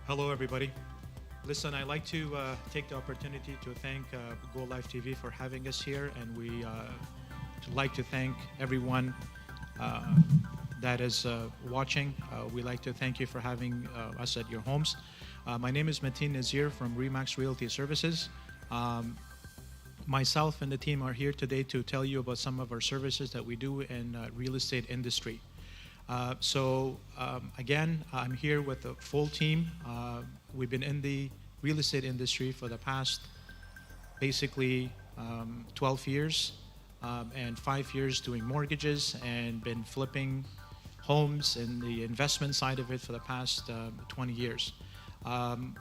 Hello, everybody. Listen, I'd like to take the opportunity to thank Golive TV for having us here, and we like to thank everyone uh, that is watching. We'd like to thank you for having us at your homes. My name is Matien from Remax Realty Services. Um, Myself and the team are here today to tell you about some of our services that we do in real estate industry. Again, I'm here with a full team. We've been in the real estate industry for the past basically 12 years and 5 years doing mortgages and been flipping homes in the investment side of it for the past 20 years.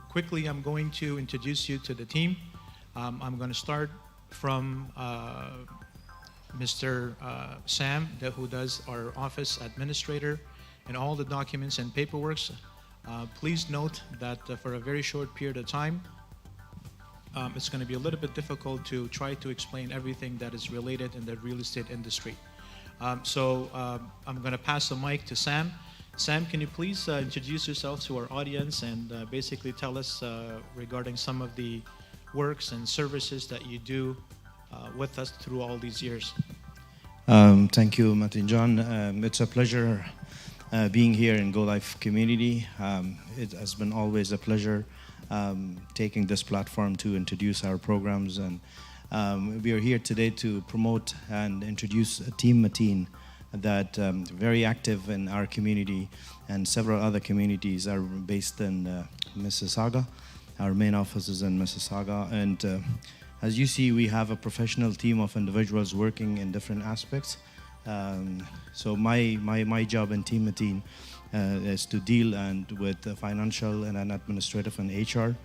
Quickly, I'm going to introduce you to the team. I'm going to start from Mr. Sam, who does our office administrator and all the documents and paperwork. Please note that for a very short period of time, it's going to be a little bit difficult to try to explain everything that is related in the real estate industry. I'm going to pass the mic to Sam. Sam, can you please introduce yourself to our audience and basically tell us regarding some of the works and services that you do with us through all these years. Thank you, Matien John. It's a pleasure being here in Golive community. It has been always a pleasure taking this platform to introduce our programs, and we are here today to promote and introduce Team Matien that very active in our community, and several other communities are based in Mississauga. Our main office is in Mississauga, and as you see, we have a professional team of individuals working in different aspects. So my job in Team Matien is to deal with the financial and administrative and HR.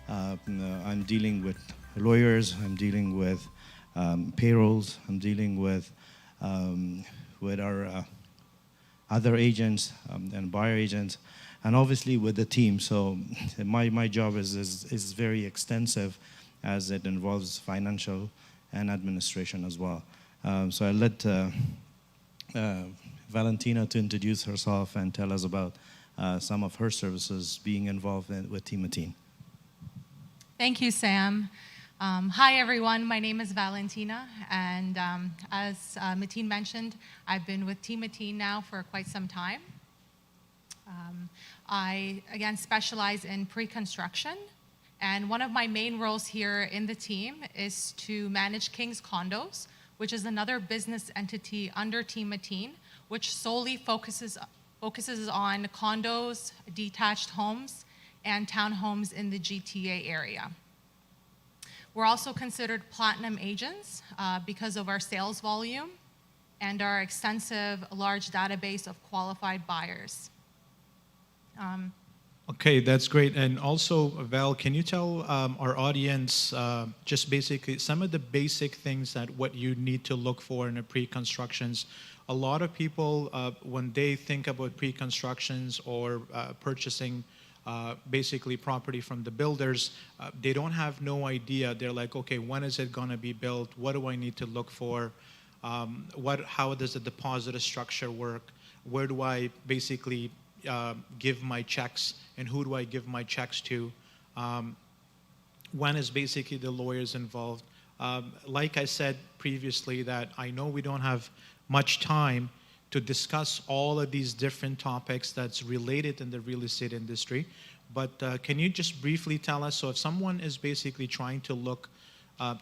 I'm dealing with lawyers. I'm dealing with payrolls. I'm dealing with our other agents and buyer agents, and obviously with the team. So my job is very extensive, as it involves financial and administration as well. So I'll let Valentina to introduce herself and tell us about some of her services being involved with Team Matien. Thank you, Sam. Hi, everyone. My name is Valentina, and as Matien mentioned, I've been with Team Matien now for quite some time. I, again, specialize in pre-construction. And one of my main roles here in the team is to manage King's Condos, which is another business entity under Team Matien, which solely focuses on condos, detached homes, and townhomes in the GTA area. We're also considered platinum agents because of our sales volume and our extensive, large database of qualified buyers. Okay, that's great. And also, Val, can you tell our audience just basically some of the basic things that what you need to look for in a pre-constructions? A lot of people, when they think about pre-constructions or purchasing basically property from the builders, they don't have no idea. They're like, okay, when is it going to be built? What do I need to look for? How does the deposit structure work? Where do I basically give my checks, and who do I give my checks to? When is basically the lawyers involved? Like I said previously, that I know we don't have much time to discuss all of these different topics that's related in the real estate industry, but can you just briefly tell us, so if someone is basically trying to look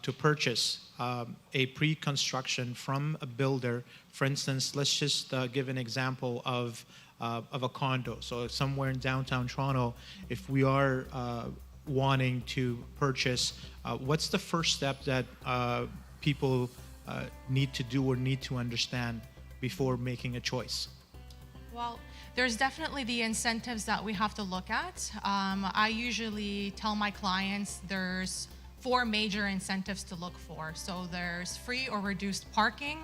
to purchase a pre-construction from a builder, for instance, let's just give an example of a condo. So somewhere in downtown Toronto, if we are wanting to purchase, what's the first step that people need to do or need to understand before making a choice? Well, there's definitely the incentives that we have to look at. I usually tell my clients there's 4 major incentives to look for. So there's free or reduced parking,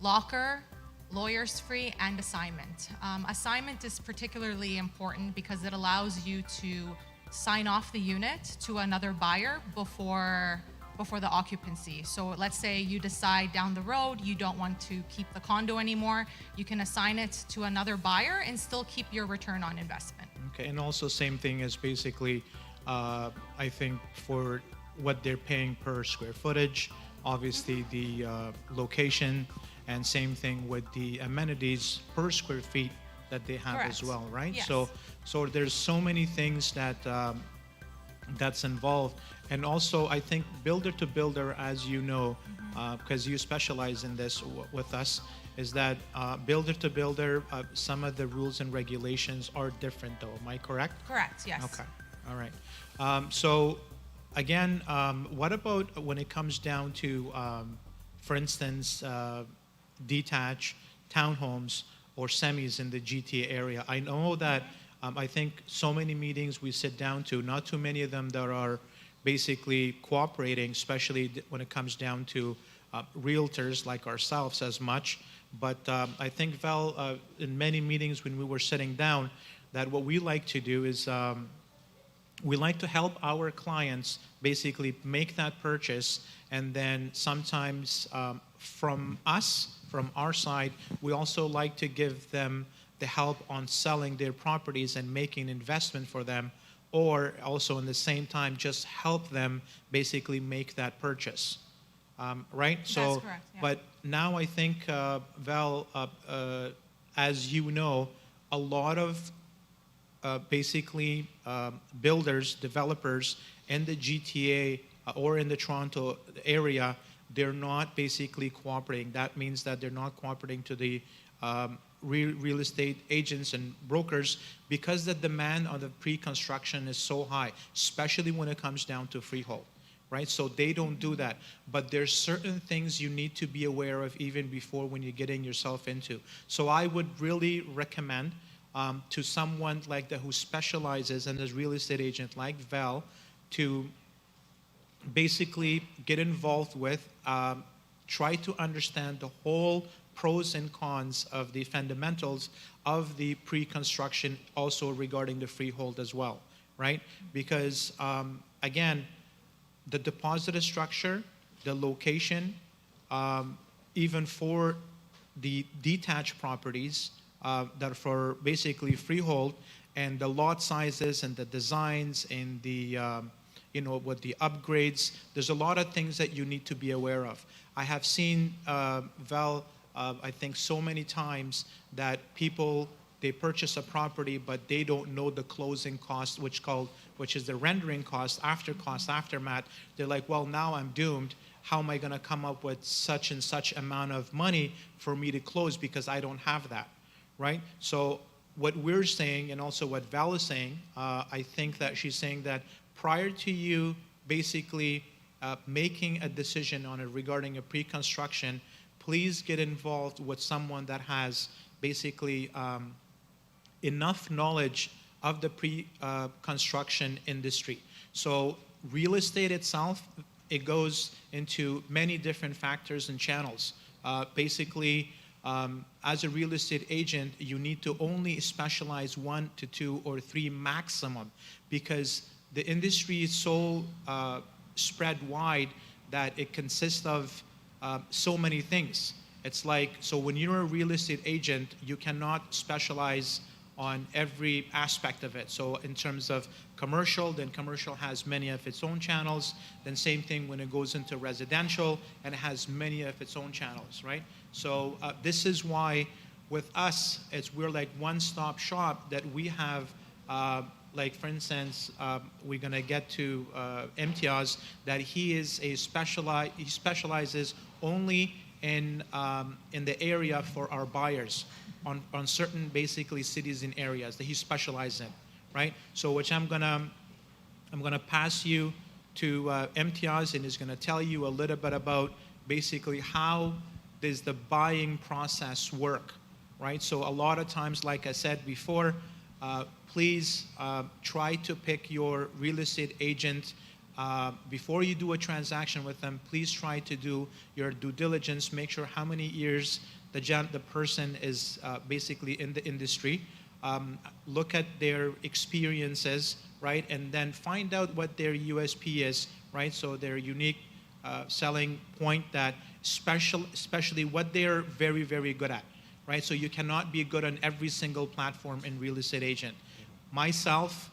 locker, lawyers free, and assignment. Assignment is particularly important because it allows you to sign off the unit to another buyer before before the occupancy. So let's say you decide down the road you don't want to keep the condo anymore, you can assign it to another buyer and still keep your return on investment. Okay, and also same thing as basically, I think for what they're paying per square footage, obviously the location, and same thing with the amenities per square feet that they have as Correct. well, right? Yes. So there's so many things that that's involved, and also I think builder to builder, as you know, because you specialize in this with us, is that builder to builder, some of the rules and regulations are different, though. Am I correct? Correct, yes. Okay, all right. So again, what about when it comes down to, for instance, detached townhomes or semis in the GTA area? I know that I think so many meetings we sit down to, not too many of them that are basically cooperating, especially when it comes down to realtors like ourselves as much. But I think, Val, in many meetings when we were sitting down, that what we like to do is we like to help our clients basically make that purchase, and then sometimes from our side, we also like to give them the help on selling their properties and making investment for them, or also in the same time just help them basically make that purchase, right? That's So, correct, yeah. but now I think, Val, as you know, a lot of basically builders, developers in the GTA or in the Toronto area, they're not basically cooperating. That means that they're not cooperating to the real estate agents and brokers, because the demand on the pre-construction is so high, especially when it comes down to freehold, right? So they don't do that. But there's certain things you need to be aware of even before when you're getting yourself into. So I would really recommend to someone like that who specializes in this real estate agent like Val to basically get involved with, try to understand the whole pros and cons of the fundamentals of the pre-construction, also regarding the freehold as well, right? Because again, the deposit structure, the location, even for the detached properties that are for basically freehold, and the lot sizes and the designs and the with the upgrades, there's a lot of things that you need to be aware of. I have seen, Val, I think so many times that people, they purchase a property, but they don't know the closing cost, which is the rendering cost, aftermath. They're like, well, now I'm doomed. How am I going to come up with such and such amount of money for me to close, because I don't have that, right? So what we're saying, and also what Val is saying, I think that she's saying that prior to you basically making a decision on it regarding a pre-construction, please get involved with someone that has basically enough knowledge of the pre-construction industry. So real estate itself, it goes into many different factors and channels. Basically, as a real estate agent, you need to only specialize 1 to 2 or 3 maximum, because the industry is so spread wide that it consists of so many things. It's like, so when you're a real estate agent, you cannot specialize on every aspect of it. So in terms of commercial, then commercial has many of its own channels. Then same thing when it goes into residential, and it has many of its own channels, right? So this is why with us, we're like one-stop shop, that we have, like for instance, we're gonna get to Imtiaz, that he specializes only in the area for our buyers on certain basically cities and areas that he specializes in, right? So which I'm gonna pass you to Imtiaz, and he's gonna tell you a little bit about basically how does the buying process work, right? So a lot of times, like I said before, please try to pick your real estate agent. Before you do a transaction with them, please try to do your due diligence, make sure how many years the person is basically in the industry. Look at their experiences, right? And then find out what their USP is, right? So their unique selling point that especially what they're very, very good at, right? So you cannot be good on every single platform in real estate agent. Myself,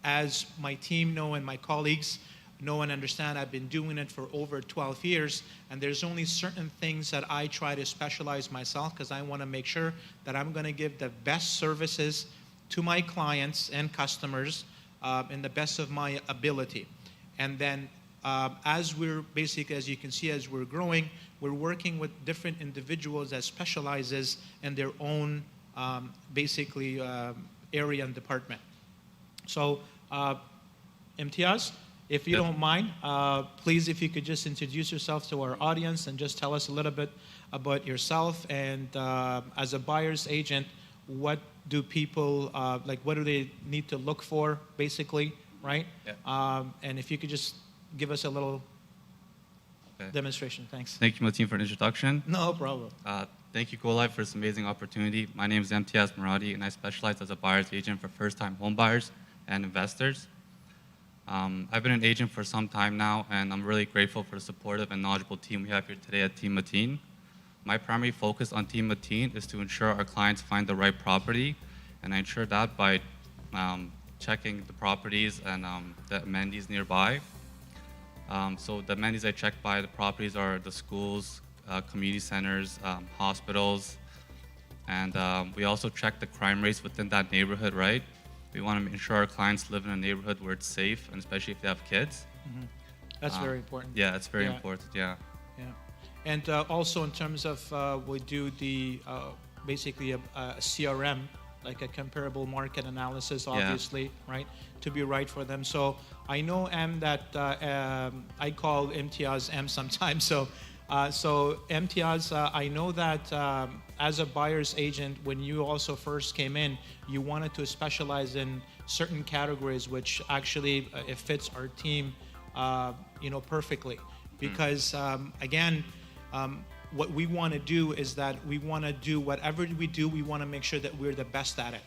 as my team know and my colleagues know and understand, I've been doing it for over 12 years, and there's only certain things that I try to specialize myself because I want to make sure that I'm going to give the best services to my clients and customers in the best of my ability. And then as we're basically, as you can see, as we're growing, we're working with different individuals that specializes in their own basically area and department. So Imtiaz, if you don't mind, please, if you could just introduce yourself to our audience and just tell us a little bit about yourself, and as a buyer's agent, what do people, like what do they need to look for, basically, right? Yeah. And if you could just give us a little demonstration. Thanks. Thank you, Matien, for an introduction. No problem. Thank you, Golive, for this amazing opportunity. My name is Imtiaz Maradi, and I specialize as a buyer's agent for first-time home buyers and investors. I've been an agent for some time now, and I'm really grateful for the supportive and knowledgeable team we have here today at Team Matien. My primary focus on Team Matien is to ensure our clients find the right property, and I ensure that by checking the properties and the amenities nearby. So the amenities I check by the properties are the schools, community centers, hospitals, and we also check the crime rates within that neighborhood, right? We want to ensure our clients live in a neighborhood where it's safe, and especially if they have kids. Mm-hmm. That's very important. Yeah, it's very important, yeah. Yeah. And also in terms of, we do the, basically a CRM, like a comparable market analysis, obviously, right, to be right for them. So I know M that I call Imtiaz M sometimes. So Imtiaz, I know that as a buyer's agent, when you also first came in, you wanted to specialize in certain categories, which actually it fits our team, perfectly. Because again, what we want to do is that we want to do whatever we do, we want to make sure that we're the best at it,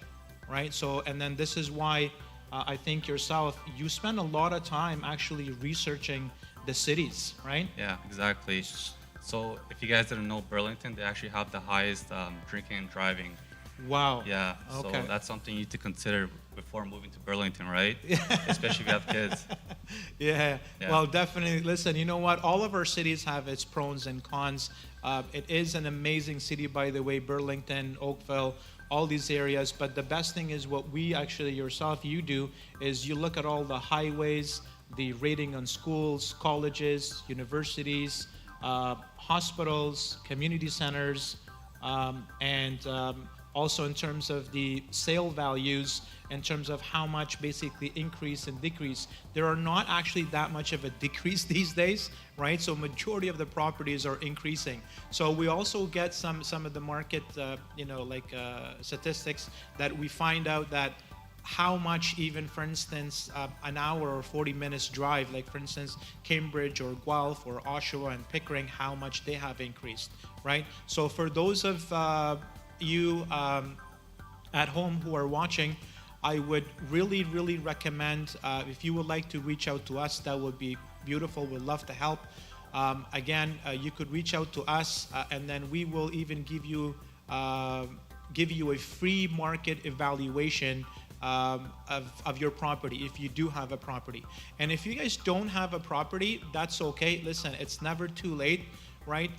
right? So, and then this is why I think yourself, you spend a lot of time actually researching the cities, right? Yeah, exactly. So if you guys didn't know, Burlington, they actually have the highest drinking and driving. Wow. Yeah, okay. So that's something you need to consider before moving to Burlington, right? Especially if you have kids. Yeah. Well, definitely. Listen, you know what? All of our cities have its pros and cons. It is an amazing city, by the way, Burlington, Oakville, all these areas. But the best thing is what we actually, you do, is you look at all the highways, the rating on schools, colleges, universities, hospitals, community centers, and also in terms of the sale values, in terms of how much basically increase and decrease. There are not actually that much of a decrease these days, right? So majority of the properties are increasing. So we also get some of the market, statistics that we find out that how much, even for instance, an hour or 40 minutes drive, like for instance, Cambridge or Guelph or Oshawa and Pickering, how much they have increased, right? So for those of you at home who are watching, I would really, really recommend, if you would like to reach out to us, that would be beautiful. We'd love to help. Again, you could reach out to us, and then we will even give you a free market evaluation of your property, if you do have a property. And if you guys don't have a property, that's okay. Listen, it's never too late, right?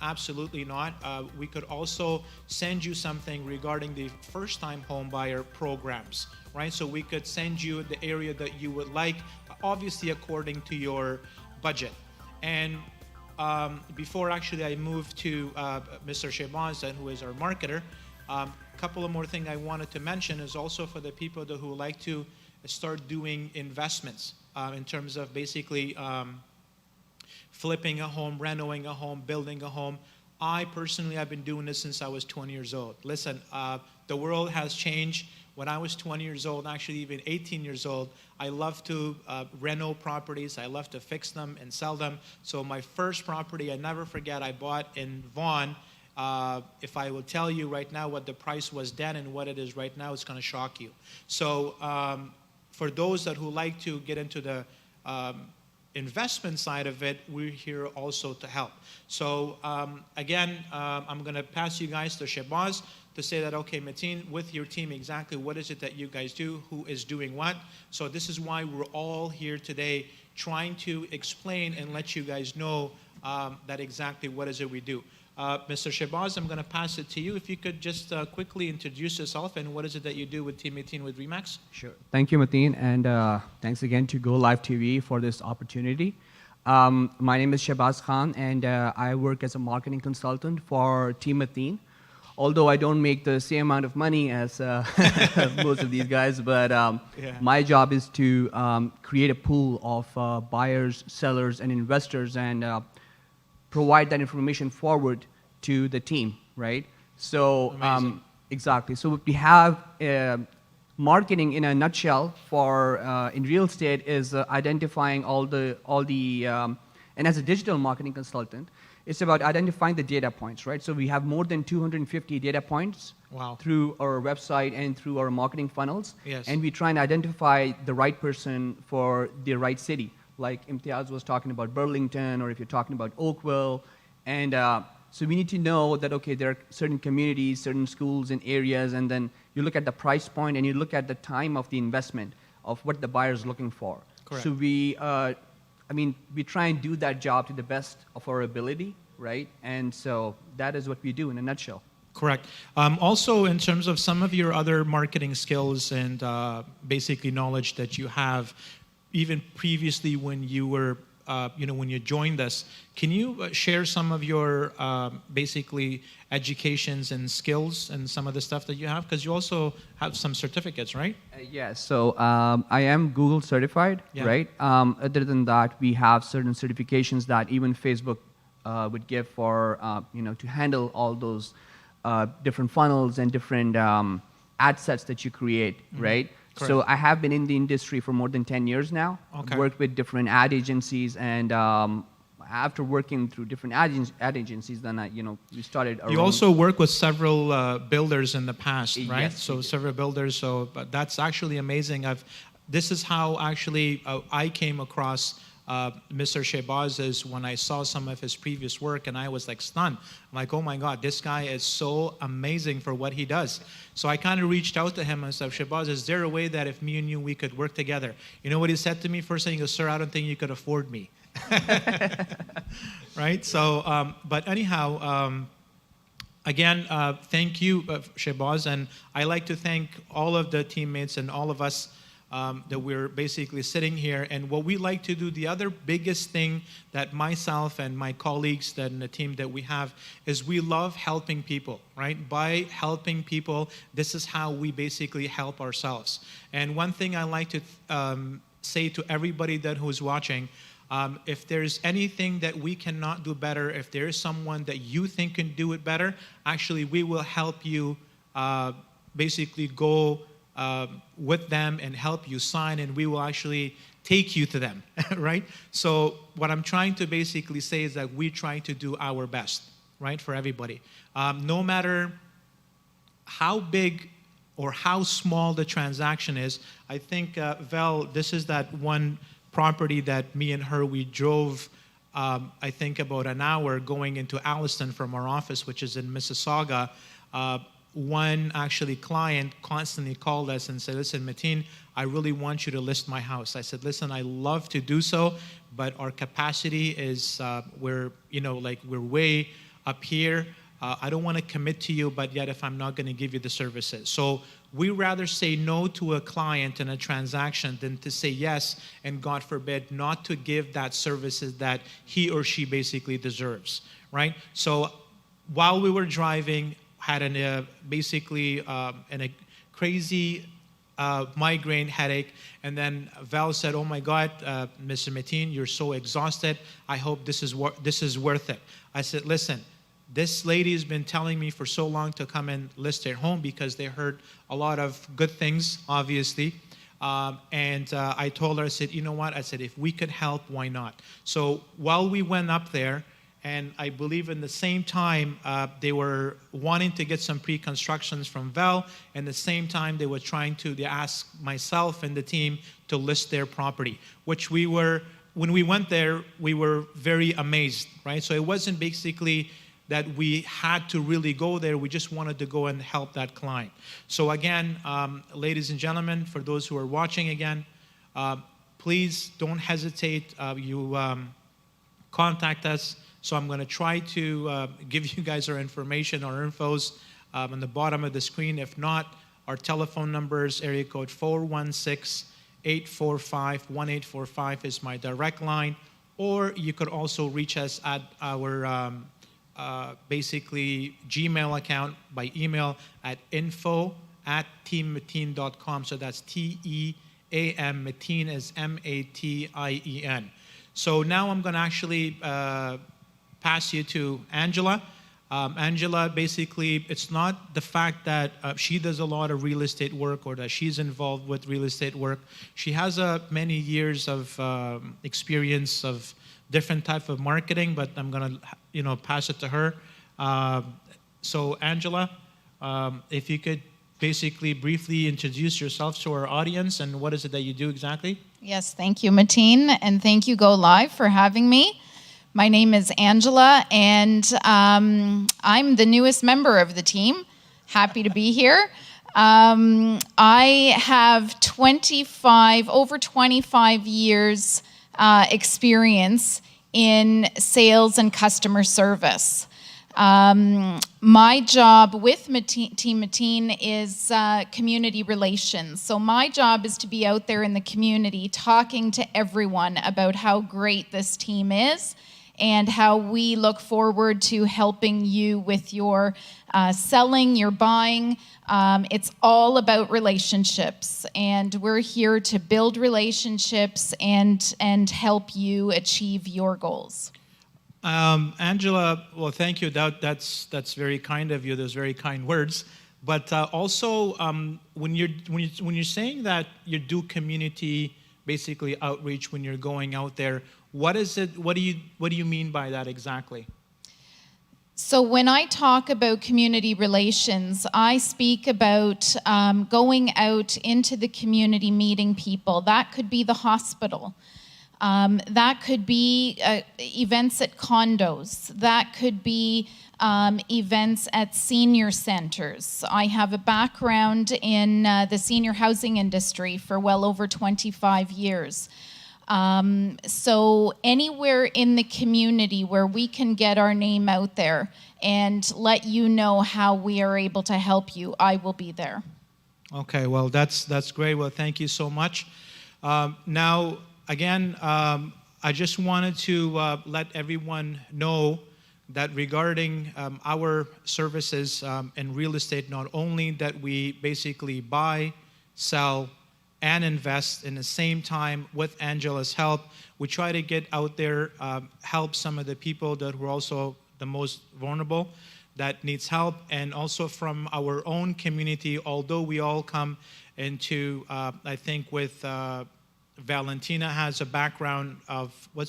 Absolutely not. We could also send you something regarding the first-time home buyer programs, right? So we could send you the area that you would like, obviously according to your budget. And before actually I move to Mr. Shehbaz, who is our marketer, couple of more things I wanted to mention is also for the people who would like to start doing investments in terms of basically flipping a home, renovating a home, building a home. I personally have been doing this since I was 20 years old. Listen, the world has changed. When I was 20 years old, actually even 18 years old, I love to reno properties. I love to fix them and sell them. So my first property, I never forget, I bought in Vaughan. If I will tell you right now what the price was then and what it is right now, it's going to shock you. So for those who like to get into the investment side of it, we're here also to help. So again, I'm going to pass you guys to Shehbaz to say that, okay, Matien, with your team, exactly what is it that you guys do, who is doing what. So this is why we're all here today, trying to explain and let you guys know that exactly what is it we do. Mr. Shehbaz, I'm going to pass it to you. If you could just quickly introduce yourself and what is it that you do with Team 18 with Remax? Sure. Thank you, Matien, and thanks again to Golive TV for this opportunity. My name is Shehbaz Khan, and I work as a marketing consultant for Team 18. Although I don't make the same amount of money as most of these guys, but my job is to create a pool of buyers, sellers, and investors, and provide that information forward to the team, right? So exactly. So we have marketing in a nutshell for in real estate is identifying all the and as a digital marketing consultant, it's about identifying the data points, right? So we have more than 250 data points through our website and through our marketing funnels. Yes. And we try and identify the right person for the right city. Like Imtiaz was talking about Burlington, or if you're talking about Oakville. And so we need to know that, okay, there are certain communities, certain schools and areas, and then you look at the price point and you look at the time of the investment of what the buyer is looking for. Correct. So we try and do that job to the best of our ability, right? And so that is what we do in a nutshell. Correct. Also, in terms of some of your other marketing skills and basically knowledge that you have, even previously when you were, when you joined us, can you share some of your basically educations and skills and some of the stuff that you have? Because you also have some certificates, right? Yes. So I am Google certified, right? Other than that, we have certain certifications that even Facebook would give for, to handle all those different funnels and different ad sets that you create, right? Correct. So I have been in the industry for more than 10 years now. Okay. Worked with different ad agencies, and after working through different ad agencies, then we started our You own. also work with several builders in the past, right? Yes, So several builders. So but that's actually amazing. This is how actually I came across Mr. Shehbaz, is when I saw some of his previous work, and I was like stunned. I'm like, oh my God, this guy is so amazing for what he does. So I kind of reached out to him and said, Shehbaz, is there a way that if me and you, we could work together? You know what he said to me? First thing, he goes, sir, I don't think you could afford me. Right? So, but anyhow, again, thank you, Shehbaz, and I like to thank all of the teammates and all of us that we're basically sitting here. And what we like to do, the other biggest thing that myself and my colleagues and the team that we have, is we love helping people, right? By helping people, this is how we basically help ourselves. And one thing I like to say to everybody who's watching, if there's anything that we cannot do better, if there is someone that you think can do it better, actually we will help you basically go with them and help you sign, and we will actually take you to them, right? So what I'm trying to basically say is that we try to do our best, right, for everybody. No matter how big or how small the transaction is. I think, Val, this is that one property that me and her, we drove, I think about an hour going into Alliston from our office, which is in Mississauga. One actually client constantly called us and said, listen, Matien, I really want you to list my house. I said, listen, I love to do so, but our capacity is, we're way up here. I don't want to commit to you, but yet if I'm not going to give you the services. So we rather say no to a client in a transaction than to say yes, and God forbid, not to give that services that he or she basically deserves, right? So while we were driving, had basically a crazy migraine headache, and then Val said, oh my God, Mr. Matien, you're so exhausted. I hope this is worth it. I said, listen, this lady has been telling me for so long to come and list their home because they heard a lot of good things, obviously. And I told her, I said, you know what? I said, if we could help, why not? So while we went up there, and I believe in the same time, they were wanting to get some pre-constructions from Val, and at the same time, they asked myself and the team to list their property, which we were when we went there, we were very amazed, right? So it wasn't basically that we had to really go there. We just wanted to go and help that client. So again, ladies and gentlemen, for those who are watching again, please don't hesitate. You contact us. So I'm going to try to give you guys our information, our infos on the bottom of the screen. If not, our telephone numbers, area code 416-845-1845 is my direct line. Or you could also reach us at our basically Gmail account by email at info@teammatien.com. So that's T-E-A-M, Matien is M-A-T-I-E-N. So now I'm going to actually pass you to Angela. Angela, basically, it's not the fact that she does a lot of real estate work or that she's involved with real estate work. She has many years of experience of different type of marketing, but I'm going to pass it to her. So Angela, if you could basically briefly introduce yourself to our audience and what is it that you do exactly? Yes, thank you, Matien, and thank you, Go Live, for having me. My name is Angela, and I'm the newest member of the team. Happy to be here. I have over 25 years experience in sales and customer service. My job with Team Matien is community relations. So my job is to be out there in the community talking to everyone about how great this team is and how we look forward to helping you with your selling, your buying. It's all about relationships, and we're here to build relationships and help you achieve your goals. Angela, well, thank you. That's very kind of you. Those very kind words. But also, when you're saying that you do community basically outreach when you're going out there, what is it? What do you mean by that exactly? So when I talk about community relations, I speak about going out into the community, meeting people. That could be the hospital. That could be events at condos. That could be events at senior centers. I have a background in the senior housing industry for well over 25 years. So anywhere in the community where we can get our name out there and let you know how we are able to help you, I will be there. Okay, well, that's great. Well, thank you so much. Now, again, I just wanted to let everyone know that regarding our services in real estate, not only that we basically buy, sell, and invest in the same time with Angela's help, we try to get out there, help some of the people that were also the most vulnerable, that needs help, and also from our own community, although we all come into, I think with Valentina has a background of, what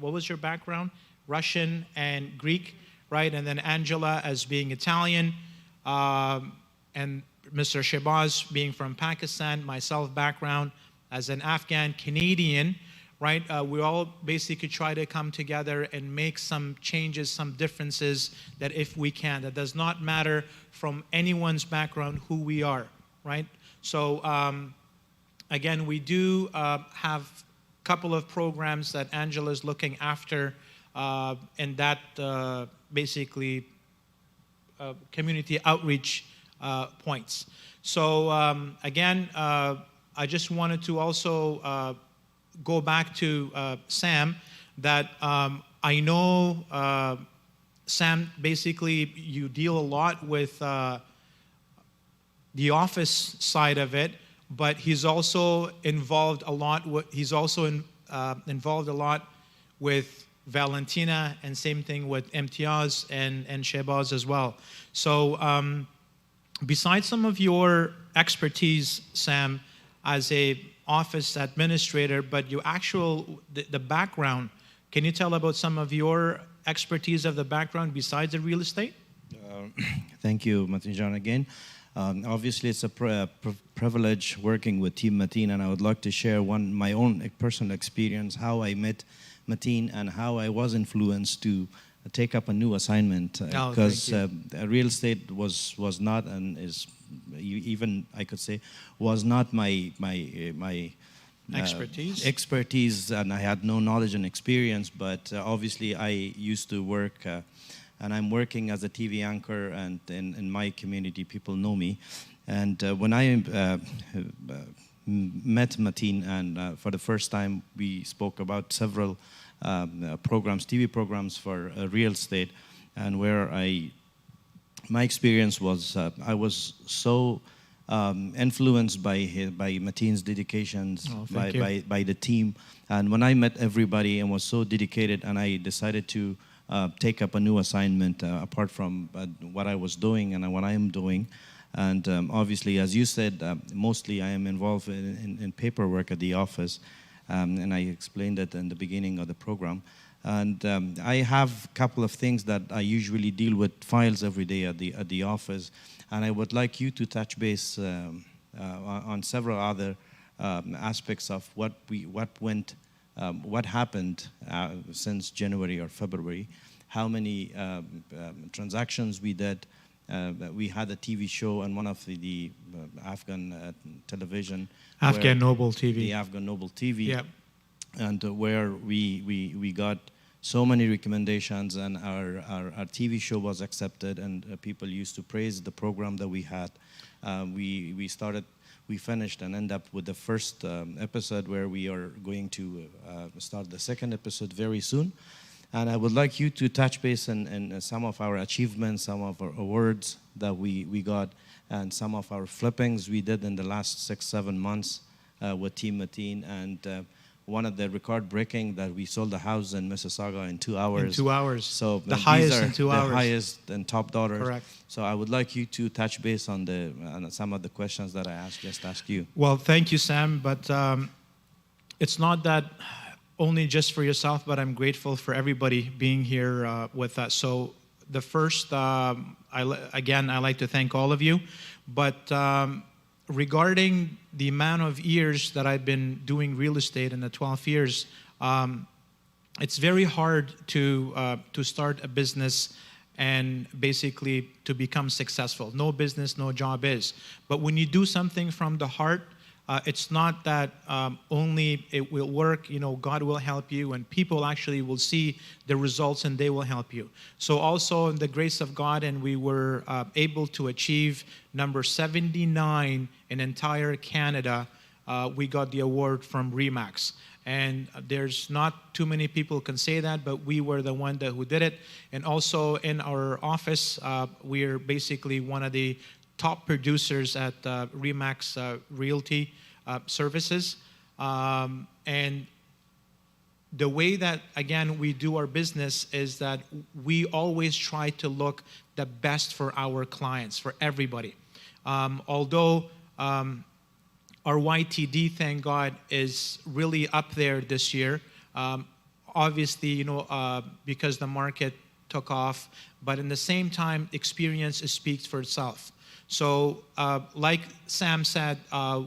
was your background? Russian and Greek, right? And then Angela as being Italian, and Mr. Shehbaz being from Pakistan, myself background as an Afghan Canadian, right? We all basically try to come together and make some changes, some differences that if we can. That does not matter from anyone's background who we are, right? So again, we do have a couple of programs that Angela is looking after and that basically community outreach points. So again, I just wanted to also go back to Sam, that I know Sam, basically you deal a lot with the office side of it, but he's also involved a lot with, involved a lot with Valentina, and same thing with Imtiaz and Shehbaz as well. So besides some of your expertise, Sam, as a office administrator, but your the background, can you tell about some of your expertise of the background besides the real estate? Thank you, Matien again. Obviously, it's a privilege working with Team Matien, and I would like to share my own personal experience, how I met Matien and how I was influenced to take up a new assignment. Because real estate was not, and is even, I could say, was not my expertise, and I had no knowledge and experience. But obviously, I used to work, and I'm working as a TV anchor, and in my community, people know me. And when I met Matien, and for the first time, we spoke about several programs, TV programs for real estate, and where my experience was, I was so influenced by Matien's dedications, by the team. And when I met everybody and was so dedicated, and I decided to take up a new assignment apart from what I was doing and what I am doing. And obviously, as you said, mostly I am involved in paperwork at the office, and I explained that in the beginning of the program. And I have a couple of things that I usually deal with files every day at the office, and I would like you to touch base on several other aspects of what happened since January or February, how many transactions we did. We had a TV show on one of the Afghan television. Afghan Noble TV. The Afghan Noble TV. Yep. And where we got so many recommendations, and our TV show was accepted, and people used to praise the program that we had. We finished and end up with the first episode, where we are going to start the second episode very soon. And I would like you to touch base in some of our achievements, some of our awards that we got, and some of our flippings we did in the last 6-7 months with Team Matien. And one of the record-breaking, that we sold the house in Mississauga in 2 hours. In 2 hours. So the highest in 2 hours. The highest and top dollars. Correct. So I would like you to touch base on some of the questions that I asked you. Well, thank you, Sam. But it's not that only just for yourself, but I'm grateful for everybody being here with us. So the first, again, I'd like to thank all of you. But regarding the amount of years that I've been doing real estate, in the 12 years, it's very hard to start a business and basically to become successful. No business, no job is. But when you do something from the heart, it's not that only it will work, God will help you, and people actually will see the results and they will help you. So also in the grace of God, and we were able to achieve number 79 in entire Canada. We got the award from RE/MAX. And there's not too many people can say that, but we were the one who did it. And also in our office, we're basically one of the top producers at RE/MAX Realty Services. And the way that, again, we do our business is that we always try to look the best for our clients, for everybody. Although our YTD, thank God, is really up there this year. Obviously, because the market took off, but in the same time, experience speaks for itself. So like Sam said,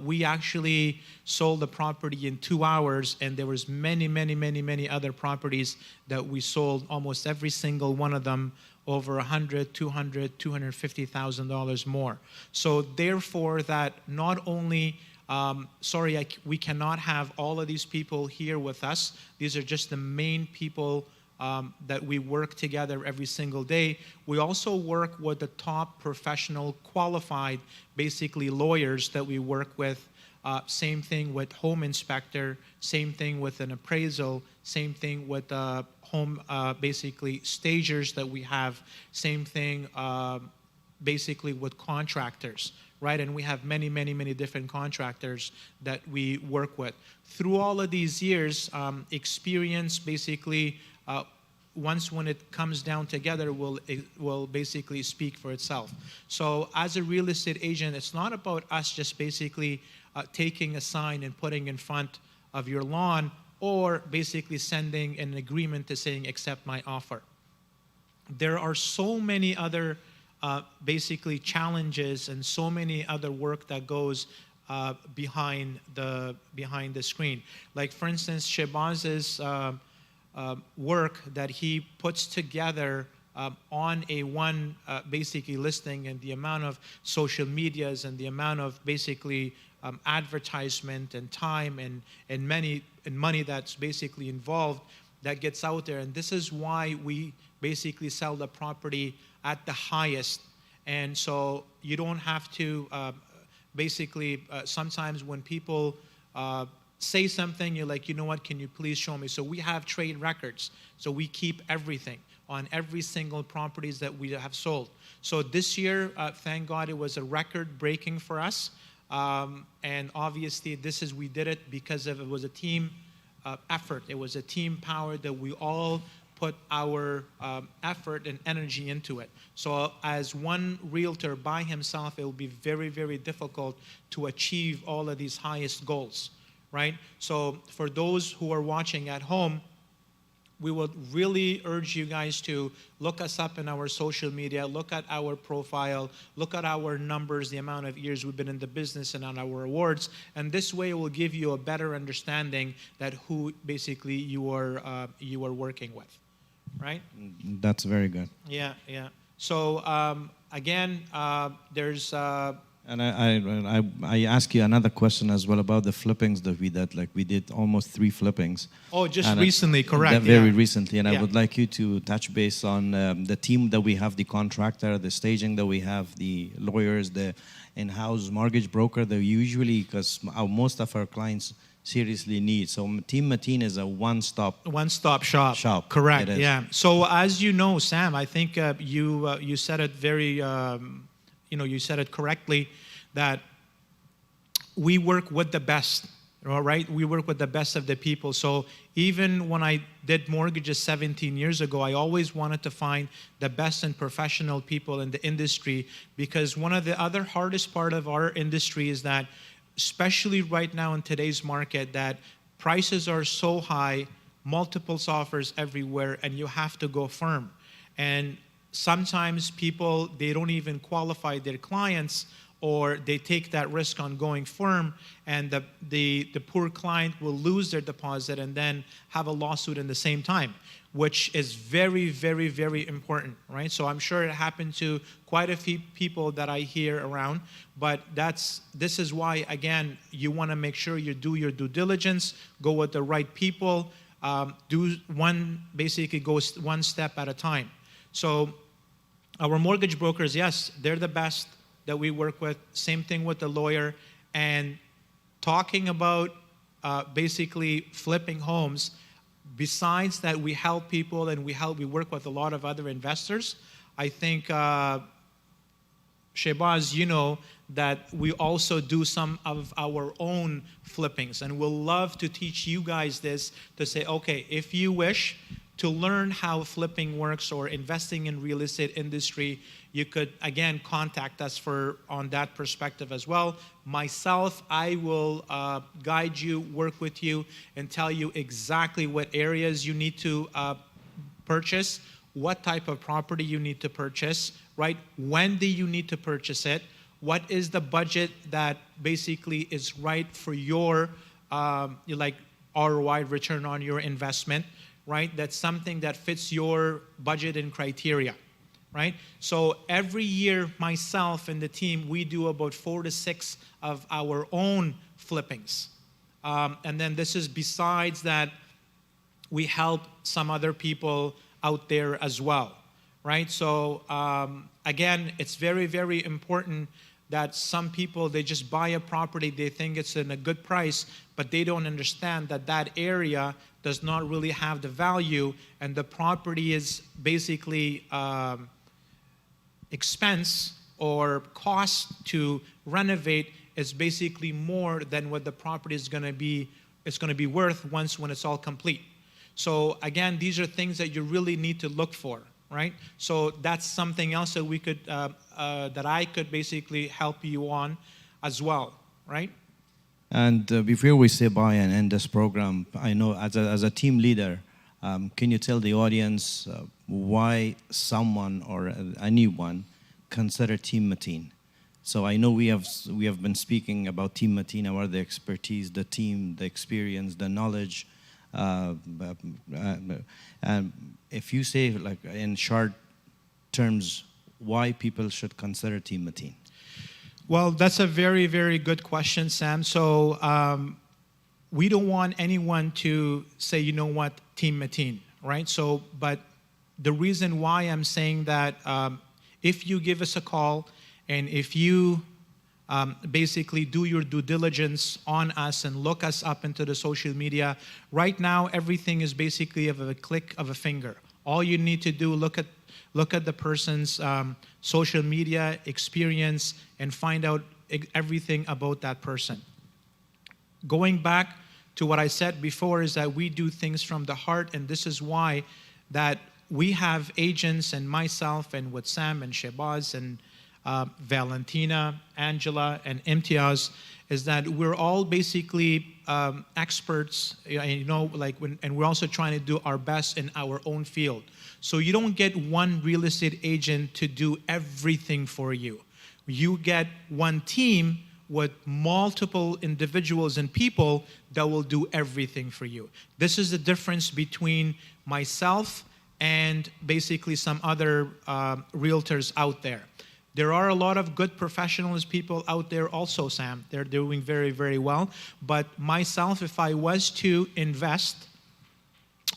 we actually sold the property in 2 hours, and there was many other properties that we sold, almost every single one of them over $100,000, $200,000, $250,000 more. So therefore, that not only we cannot have all of these people here with us. These are just the main people that we work together every single day. We also work with the top professional, qualified, basically lawyers that we work with. Same thing with home inspector, same thing with an appraisal, same thing with home, basically stagers that we have, same thing basically with contractors. Right, and we have many different contractors that we work with. Through all of these years, experience basically, when it comes down together, will basically speak for itself. So as a real estate agent, it's not about us just basically taking a sign and putting in front of your lawn, or basically sending an agreement to saying, accept my offer. There are so many other basically challenges and so many other work that goes behind the screen. Like for instance, Shehbaz's work that he puts together on a one basically listing, and the amount of social medias and the amount of basically advertisement and time and money that's basically involved that gets out there. And this is why we basically sell the property at the highest. And so you don't have to basically sometimes when people say something, you're like, you know what, can you please show me? So we have trade records. So we keep everything on every single properties that we have sold. So this year, thank God, it was a record breaking for us. And obviously we did it because it was a team effort. It was a team power that we all put our effort and energy into it. So as one realtor by himself, it will be very, very difficult to achieve all of these highest goals, right? So for those who are watching at home, we would really urge you guys to look us up in our social media, look at our profile, look at our numbers, the amount of years we've been in the business and on our awards. And this way it will give you a better understanding that who basically you are working with, right? That's very good. Yeah, yeah. So again, there's... And I ask you another question as well about the flippings that we did. Like we did almost 3 flippings. Oh, just and recently, correct. Very recently. And Yeah. I would like you to touch base on the team that we have, the contractor, the staging that we have, the lawyers, the in-house mortgage broker that usually, because most of our clients seriously need. So Team Matien is a one-stop shop. Correct, It is. yeah. So as you know, Sam, I think you said it very... you said it correctly, that we work with the best, right? We work with the best of the people. So even when I did mortgages 17 years ago, I always wanted to find the best and professional people in the industry, because one of the other hardest part of our industry is that, especially right now in today's market, that prices are so high, multiples offers everywhere, and you have to go firm. And sometimes people, they don't even qualify their clients, or they take that risk on going firm, and the poor client will lose their deposit and then have a lawsuit in the same time, which is very, very, very important, right? So I'm sure it happened to quite a few people that I hear around, but this is why, again, you want to make sure you do your due diligence, go with the right people, basically go one step at a time. So our mortgage brokers, yes, they're the best that we work with. Same thing with the lawyer. And talking about basically flipping homes, besides that we help people and we work with a lot of other investors, I think, Shehbaz, you know that we also do some of our own flippings. And we'll love to teach you guys this, to say, okay, if you wish to learn how flipping works or investing in real estate industry, you could, again, contact us on that perspective as well. Myself, I will guide you, work with you, and tell you exactly what areas you need to purchase, what type of property you need to purchase, right? When do you need to purchase it? What is the budget that basically is right for your ROI, return on your investment, right? That's something that fits your budget and criteria, right? So every year, myself and the team, we do about 4 to 6 of our own flippings. And then this is besides that, we help some other people out there as well, right? So again, it's very, very important that some people, they just buy a property, they think it's in a good price, but they don't understand that that area does not really have the value, and the property is basically expense or cost to renovate is basically more than what the property is going to be worth when it's all complete. So again, these are things that you really need to look for, right? So that's something else that we could that I could basically help you on as well, right? And before we say bye and end this program, I know as a team leader, can you tell the audience why someone or anyone consider Team Matien? So I know we have been speaking about Team Matien, about the expertise, the team, the experience, the knowledge. If you say, like in short terms, why people should consider Team Matien? Well, that's a very, very good question, Sam. So we don't want anyone to say, you know what, Team Matien, right? So, but the reason why I'm saying that, if you give us a call and if you basically do your due diligence on us and look us up into the social media, right now everything is basically of a click of a finger. All you need to do, look at the person's social media experience and find out everything about that person. Going back to what I said before is that we do things from the heart, and this is why that we have agents, and myself and with Sam and Shehbaz and Valentina, Angela, and Imtiaz, is that we're all basically experts, and we're also trying to do our best in our own field. So you don't get one real estate agent to do everything for you. You get one team with multiple individuals and people that will do everything for you. This is the difference between myself and basically some other realtors out there. There are a lot of good professionals people out there also, Sam. They're doing very, very well. But myself, if I was to invest,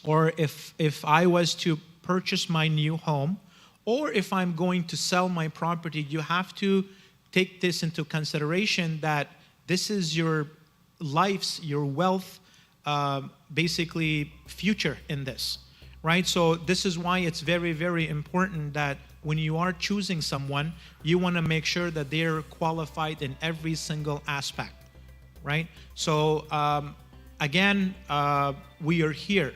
or if I was to purchase my new home, or if I'm going to sell my property, you have to take this into consideration that this is your life's, your wealth, basically future in this, right? So this is why it's very, very important that when you are choosing someone, you want to make sure that they're qualified in every single aspect, right? So again, we are here.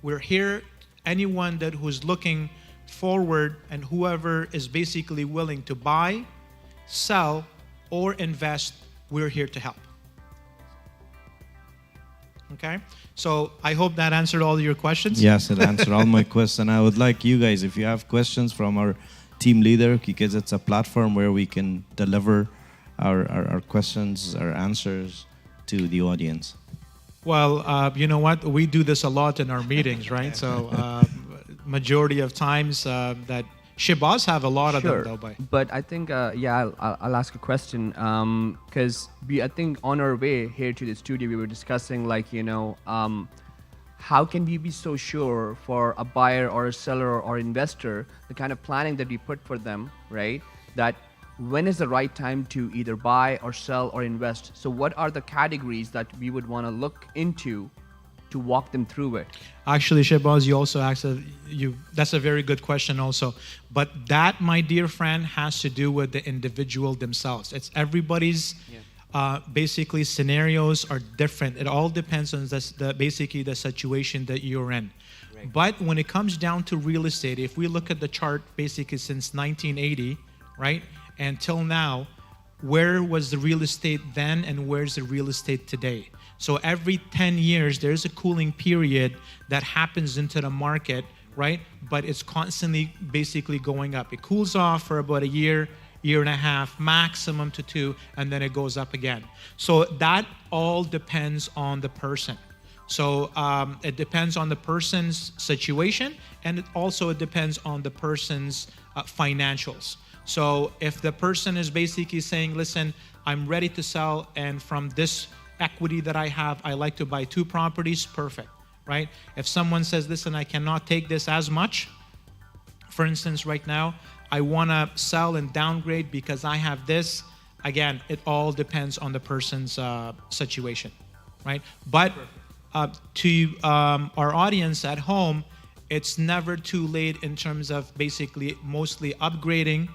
We're here. Anyone who's looking forward and whoever is basically willing to buy, sell, or invest, we're here to help. Okay? So I hope that answered all your questions. Yes, it answered all my questions. I would like you guys, if you have questions from our team leader, because it's a platform where we can deliver our questions, our answers to the audience. Well, you know what? We do this a lot in our meetings, right? So majority of times that Shehbaz have a lot of them, though. But I think, I'll ask a question, because I think on our way here to the studio, we were discussing, how can we be so sure for a buyer or a seller or investor, the kind of planning that we put for them, right? That when is the right time to either buy or sell or invest? So what are the categories that we would want to look into to walk them through it? Actually, Shehbaz, you also asked, that's a very good question also. But that, my dear friend, has to do with the individual themselves. It's everybody's, basically scenarios are different. It all depends on basically the situation that you're in. Right. But when it comes down to real estate, if we look at the chart basically since 1980, right, until now, where was the real estate then and where's the real estate today? So every 10 years, there's a cooling period that happens into the market, right? But it's constantly basically going up. It cools off for about a year, year and a half, maximum to 2, and then it goes up again. So that all depends on the person. So it depends on the person's situation, and it depends on the person's financials. So if the person is basically saying, listen, I'm ready to sell, and from this equity that I have, I like to buy 2 properties, perfect, right? If someone says, listen, I cannot take this as much, for instance, right now, I want to sell and downgrade because I have this, again, it all depends on the person's situation, right? But to our audience at home, it's never too late in terms of basically mostly upgrading,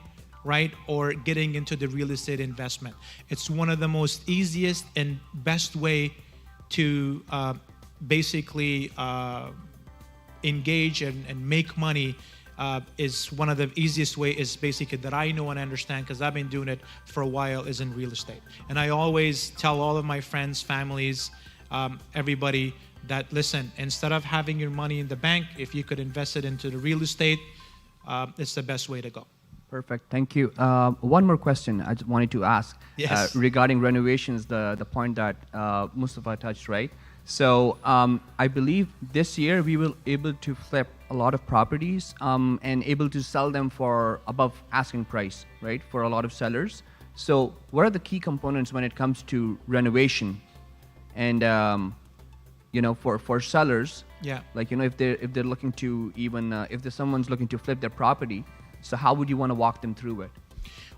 right, or getting into the real estate investment. It's one of the most easiest and best way to basically engage and make money. Is one of the easiest way is basically that I know and understand, because I've been doing it for a while, is in real estate. And I always tell all of my friends, families, everybody that, listen, instead of having your money in the bank, if you could invest it into the real estate, it's the best way to go. Perfect. Thank you. One more question I just wanted to ask Yes. regarding renovations, the point that Mustafa touched, right? So I believe this year we will able to flip a lot of properties and able to sell them for above asking price, right? For a lot of sellers. So what are the key components when it comes to renovation? And for sellers, Yeah. like if they're looking to even if there's someone's looking to flip their property, so how would you want to walk them through it?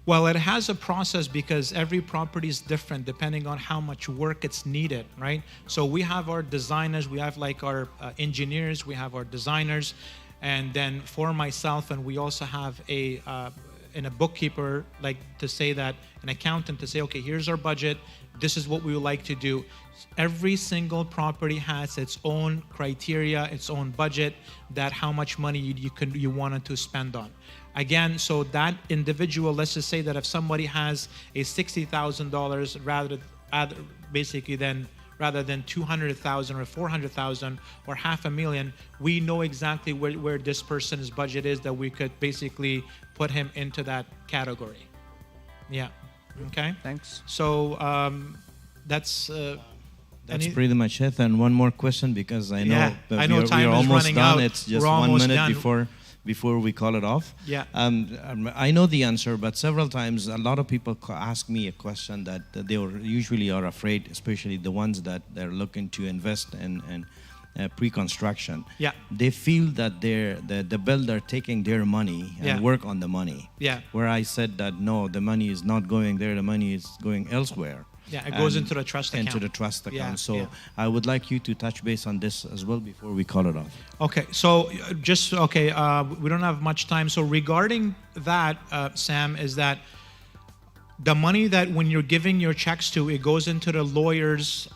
Well, it has a process because every property is different depending on how much work it's needed, right? So we have our designers, we have like our engineers, we have our designers, and then for myself, and we also have a bookkeeper, like to say that, an accountant to say, okay, here's our budget, this is what we would like to do. Every single property has its own criteria, its own budget, that how much money you wanted to spend on. Again, so that individual, let's just say that if somebody has a $60,000 rather than 200,000 or 400,000 or $500,000, we know exactly where this person's budget is, that we could basically put him into that category. Yeah. Okay. Thanks. So that's pretty much it. And one more question, because I know, Yeah, I know we're time is almost running done. out. It's just We're 1 almost minute done. before we call it off. Yeah. I know the answer, but several times a lot of people ask me a question that they usually are afraid, especially the ones that they're looking to invest in pre-construction. Yeah. They feel that the builder taking their money and Yeah. work on the money. Yeah. Where I said that no, the money is not going there, the money is going elsewhere. Yeah, it goes And into the trust account. Into the trust account. Yeah, So yeah. I would like you to touch base on this as well before we call it off. Okay, so we don't have much time. So regarding that, Sam, is that the money that when you're giving your checks to, it goes into the lawyer's,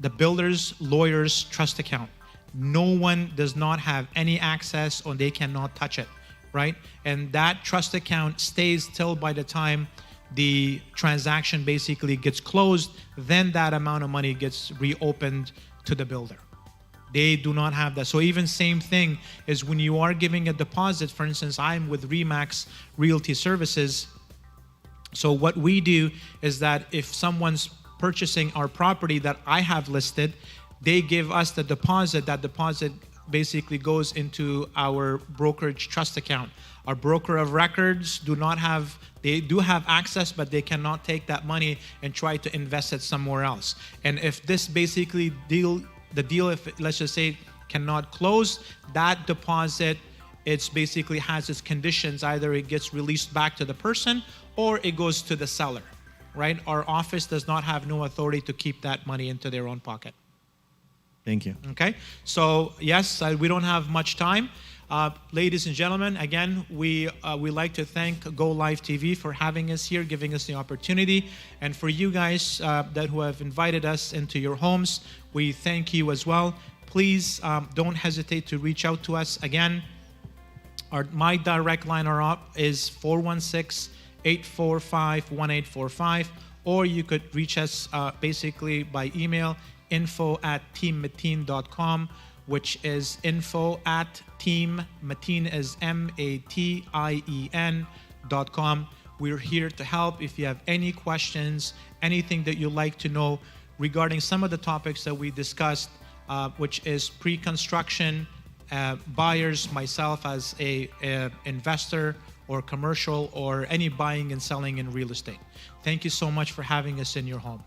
the builder's lawyer's trust account. No one does not have any access, or they cannot touch it, right? And that trust account stays till by the time the transaction basically gets closed, then that amount of money gets reopened to the builder. They do not have that. So even same thing is when you are giving a deposit, for instance, I'm with Remax Realty Services. So what we do is that if someone's purchasing our property that I have listed, they give us the deposit. That deposit basically goes into our brokerage trust account. Our broker of records they do have access, but they cannot take that money and try to invest it somewhere else. And if this basically if let's just say cannot close, that deposit, it's basically has its conditions. Either it gets released back to the person or it goes to the seller, right? Our office does not have no authority to keep that money into their own pocket. Thank you. Okay, so yes, we don't have much time. Ladies and gentlemen, again, we like to thank Golive TV for having us here, giving us the opportunity. And for you guys who have invited us into your homes, we thank you as well. Please don't hesitate to reach out to us. Again, my direct line is 416-845-1845, or you could reach us basically by email, info@teammatien.com, which is info@team, Matien is MATIEN.com. We're here to help. If you have any questions, anything that you'd like to know regarding some of the topics that we discussed, which is pre-construction, buyers, myself as a investor or commercial, or any buying and selling in real estate. Thank you so much for having us in your home.